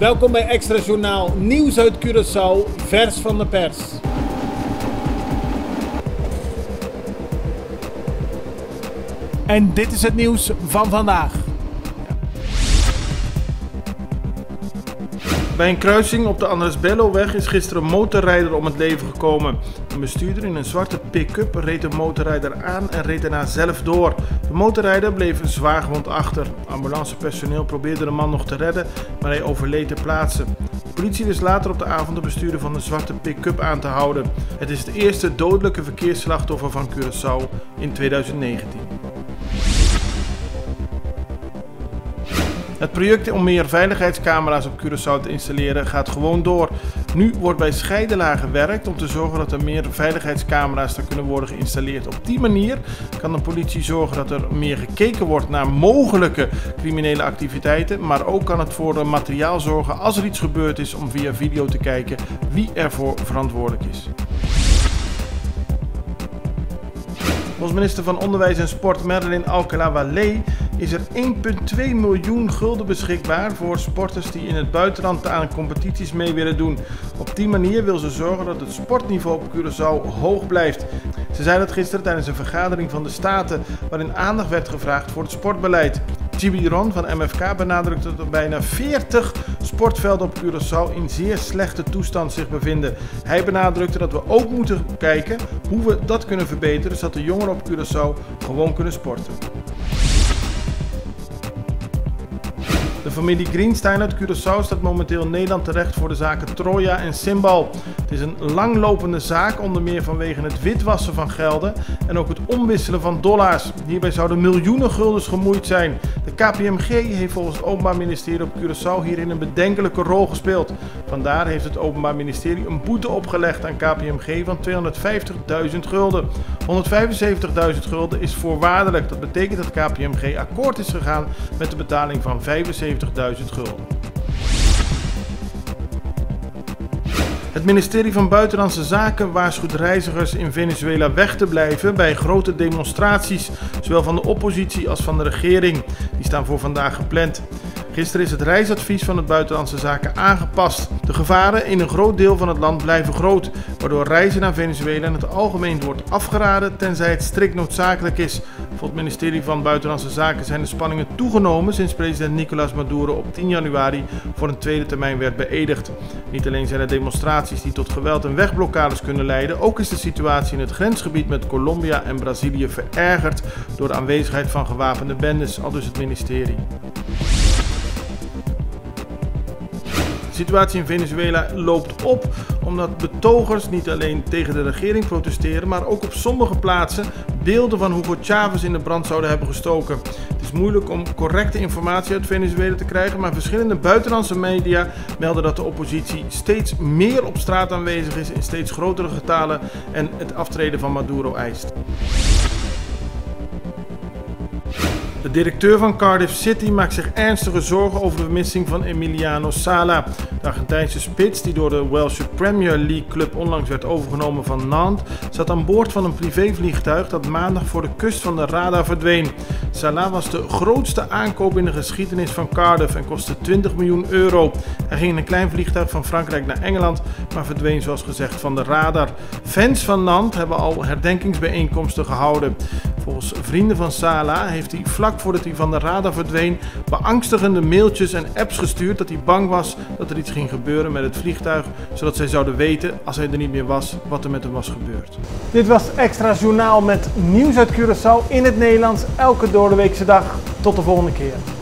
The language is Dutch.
Welkom bij Extra Journaal, nieuws uit Curaçao, vers van de pers. En dit is het nieuws van vandaag. Bij een kruising op de Andres Belloweg is gisteren een motorrijder om het leven gekomen. Een bestuurder in een zwarte pick-up reed de motorrijder aan en reed daarna zelf door. De motorrijder bleef zwaargewond achter. Ambulancepersoneel probeerde de man nog te redden, maar hij overleed ter plaatse. De politie wist later op de avond de bestuurder van de zwarte pick-up aan te houden. Het is het eerste dodelijke verkeersslachtoffer van Curaçao in 2019. Het project om meer veiligheidscamera's op Curaçao te installeren gaat gewoon door. Nu wordt bij Scheidelaar gewerkt om te zorgen dat er meer veiligheidscamera's er kunnen worden geïnstalleerd. Op die manier kan de politie zorgen dat er meer gekeken wordt naar mogelijke criminele activiteiten. Maar ook kan het voor materiaal zorgen als er iets gebeurd is om via video te kijken wie ervoor verantwoordelijk is. Volgens minister van Onderwijs en Sport Merlin Alcala-Wallé is er 1,2 miljoen gulden beschikbaar voor sporters die in het buitenland aan competities mee willen doen. Op die manier wil ze zorgen dat het sportniveau op Curaçao hoog blijft. Ze zei dat gisteren tijdens een vergadering van de Staten waarin aandacht werd gevraagd voor het sportbeleid. Chibi Ron van MFK benadrukte dat er bijna 40 sportvelden op Curaçao in zeer slechte toestand zich bevinden. Hij benadrukte dat we ook moeten kijken hoe we dat kunnen verbeteren zodat de jongeren op Curaçao gewoon kunnen sporten. De familie Greenstein uit Curaçao staat momenteel in Nederland terecht voor de zaken Troja en Symbol. Het is een langlopende zaak, onder meer vanwege het witwassen van gelden en ook het omwisselen van dollars. Hierbij zouden miljoenen guldens gemoeid zijn. De KPMG heeft volgens het Openbaar Ministerie op Curaçao hierin een bedenkelijke rol gespeeld. Vandaar heeft het Openbaar Ministerie een boete opgelegd aan KPMG van 250.000 gulden. 175.000 gulden is voorwaardelijk. Dat betekent dat KPMG akkoord is gegaan met de betaling van 75.000 gulden. Het ministerie van Buitenlandse Zaken waarschuwt reizigers in Venezuela weg te blijven bij grote demonstraties, zowel van de oppositie als van de regering. Die staan voor vandaag gepland. Gisteren is het reisadvies van het Buitenlandse Zaken aangepast. De gevaren in een groot deel van het land blijven groot, waardoor reizen naar Venezuela in het algemeen wordt afgeraden tenzij het strikt noodzakelijk is. Volgens het ministerie van Buitenlandse Zaken zijn de spanningen toegenomen sinds president Nicolás Maduro op 10 januari voor een tweede termijn werd beëdigd. Niet alleen zijn er demonstraties die tot geweld en wegblokkades kunnen leiden, ook is de situatie in het grensgebied met Colombia en Brazilië verergerd door de aanwezigheid van gewapende bendes, aldus het ministerie. De situatie in Venezuela loopt op omdat betogers niet alleen tegen de regering protesteren, maar ook op sommige plaatsen beelden van Hugo Chavez in de brand zouden hebben gestoken. Het is moeilijk om correcte informatie uit Venezuela te krijgen, maar verschillende buitenlandse media melden dat de oppositie steeds meer op straat aanwezig is in steeds grotere getalen en het aftreden van Maduro eist. De directeur van Cardiff City maakt zich ernstige zorgen over de vermissing van Emiliano Sala. De Argentijnse spits, die door de Welsh Premier League club onlangs werd overgenomen van Nantes, zat aan boord van een privévliegtuig dat maandag voor de kust van de radar verdween. Sala was de grootste aankoop in de geschiedenis van Cardiff en kostte 20 miljoen euro. Hij ging in een klein vliegtuig van Frankrijk naar Engeland, maar verdween zoals gezegd van de radar. Fans van Nantes hebben al herdenkingsbijeenkomsten gehouden. Volgens vrienden van Sala heeft hij vlak voordat hij van de radar verdween beangstigende mailtjes en apps gestuurd dat hij bang was dat er iets ging gebeuren met het vliegtuig, zodat zij zouden weten, als hij er niet meer was, wat er met hem was gebeurd. Dit was Extra Journaal met nieuws uit Curaçao in het Nederlands, elke doordeweekse dag. Tot de volgende keer.